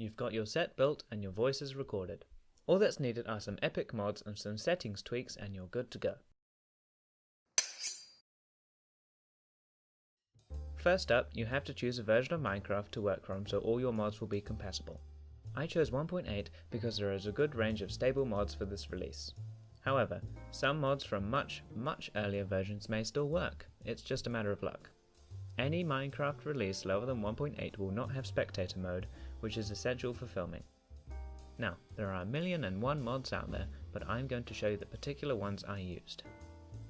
You've got your set built and your voice is recorded. All that's needed are some epic mods and some settings tweaks and you're good to go. First up, you have to choose a version of Minecraft to work from so all your mods will be compatible. I chose 1.8 because there is a good range of stable mods for this release. However, some mods from much earlier versions may still work, it's just a matter of luck. Any Minecraft release lower than 1.8 will not have spectator mode, which is essential for filming. Now, there are 1,000,001 mods out there, but I'm going to show you the particular ones I used.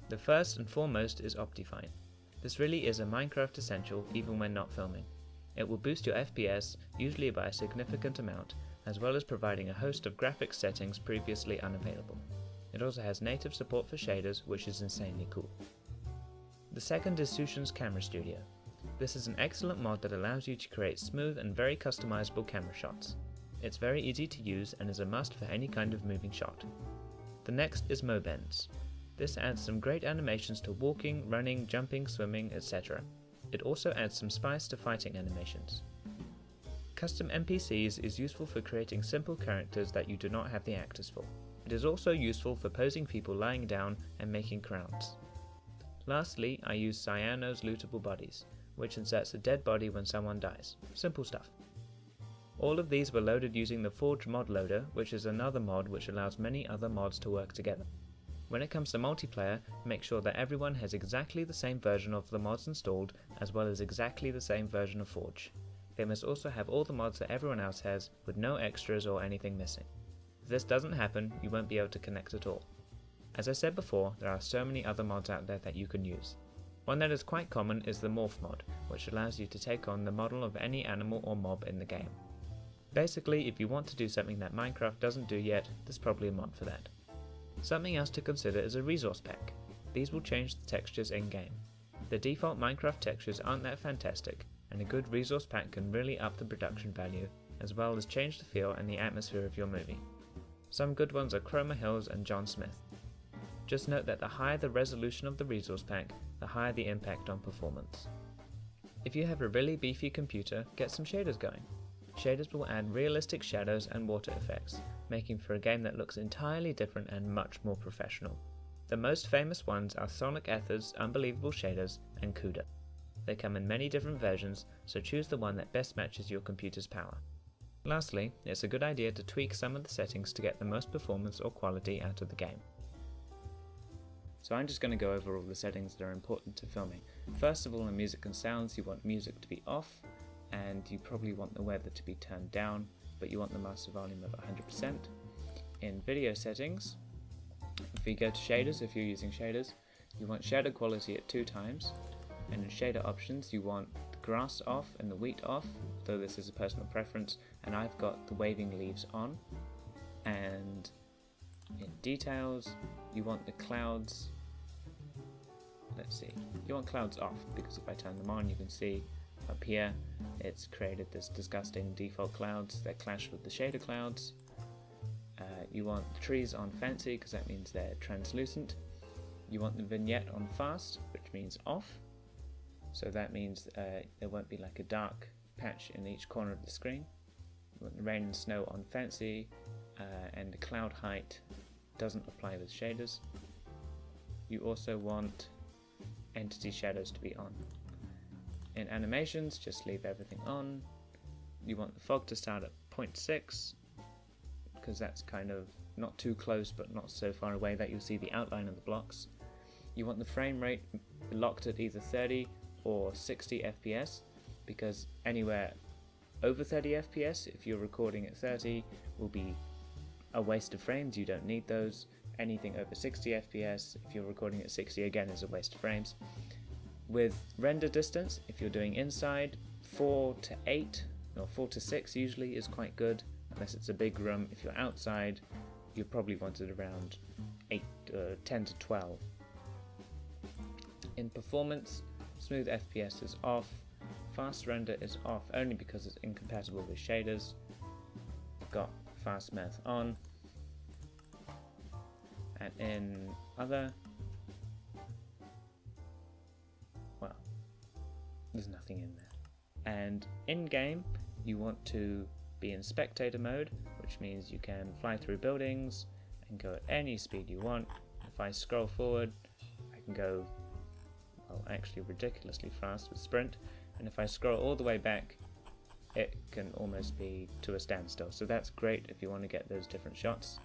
The first and foremost is Optifine. This really is a Minecraft essential even when not filming. It will boost your FPS, usually by a significant amount, as well as providing a host of graphics settings previously unavailable. It also has native support for shaders, which is insanely cool. The second is Sushin's Camera Studio. This is an excellent mod that allows you to create smooth and very customizable camera shots. It's very easy to use and is a must for any kind of moving shot. The next is Mobends. This adds some great animations to walking, running, jumping, swimming, etc. It also adds some spice to fighting animations. Custom NPCs is useful for creating simple characters that you do not have the actors for. It is also useful for posing people lying down and making crowns. Lastly, I use Cyano's lootable bodies, which inserts a dead body when someone dies. Simple stuff. All of these were loaded using the Forge mod loader, which is another mod which allows many other mods to work together. When it comes to multiplayer, make sure that everyone has exactly the same version of the mods installed, as well as exactly the same version of Forge. They must also have all the mods that everyone else has, with no extras or anything missing. If this doesn't happen, you won't be able to connect at all. As I said before, there are so many other mods out there that you can use. One that is quite common is the Morph mod, which allows you to take on the model of any animal or mob in the game. Basically, if you want to do something that Minecraft doesn't do yet, there's probably a mod for that. Something else to consider is a resource pack. These will change the textures in-game. The default Minecraft textures aren't that fantastic, and a good resource pack can really up the production value, as well as change the feel and the atmosphere of your movie. Some good ones are Chroma Hills and John Smith. Just note that the higher the resolution of the resource pack, the higher the impact on performance. If you have a really beefy computer, get some shaders going. Shaders will add realistic shadows and water effects, making for a game that looks entirely different and much more professional. The most famous ones are Sonic Ether's Unbelievable Shaders and CUDA. They come in many different versions, so choose the one that best matches your computer's power. Lastly, it's a good idea to tweak some of the settings to get the most performance or quality out of the game. So I'm just going to go over all the settings that are important to filming. First of all, in music and sounds, you want music to be off, and you probably want the weather to be turned down, but you want the master volume of 100%. In video settings, if you go to shaders, if you're using shaders, you want shader quality at 2 times, and in shader options you want the grass off and the wheat off, though this is a personal preference, and I've got the waving leaves on. And in details, you want the clouds, you want clouds off, because if I turn them on you can see up here it's created this disgusting default clouds that clash with the shader clouds. You want the trees on fancy because that means they're translucent. You want the vignette on fast, which means off, so that means there won't be like a dark patch in each corner of the screen. You want the rain and snow on fancy, and the cloud height doesn't apply with shaders. You also want entity shadows to be on. In animations, just leave everything on. You want the fog to start at 0.6, because that's kind of not too close but not so far away that you'll see the outline of the blocks. You want the frame rate locked at either 30 or 60 FPS, because anywhere over 30 FPS, if you're recording at 30, will be a waste of frames, you don't need those. Anything over 60 FPS, if you're recording at 60, again is a waste of frames. With render distance, if you're doing inside, 4 to 8, or 4 to 6 usually is quite good, unless it's a big room. If you're outside, you probably want it around 10 to 12. In performance, smooth FPS is off, fast render is off only because it's incompatible with shaders. Got fast math on, and in other, well, there's nothing in there. And in game, you want to be in spectator mode, which means you can fly through buildings and go at any speed you want. If I scroll forward, I can go, well, actually ridiculously fast with sprint, and if I scroll all the way back, it can almost be to a standstill. So that's great if you want to get those different shots.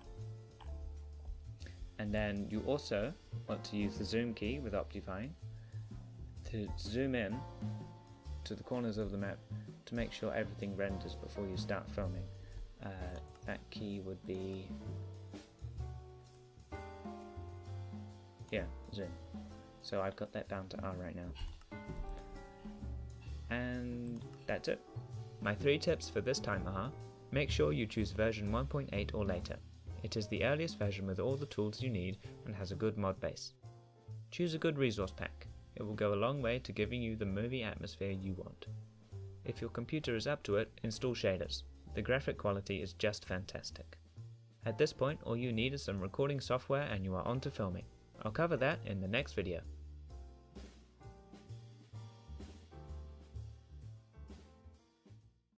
And then you also want to use the zoom key with Optifine to zoom in to the corners of the map to make sure everything renders before you start filming. That key would be, yeah, zoom. So I've got that down to R right now. And that's it. My 3 tips for this time are: make sure you choose version 1.8 or later. It is the earliest version with all the tools you need and has a good mod base. Choose a good resource pack. It will go a long way to giving you the movie atmosphere you want. If your computer is up to it, install shaders. The graphic quality is just fantastic. At this point, all you need is some recording software and you are on to filming. I'll cover that in the next video.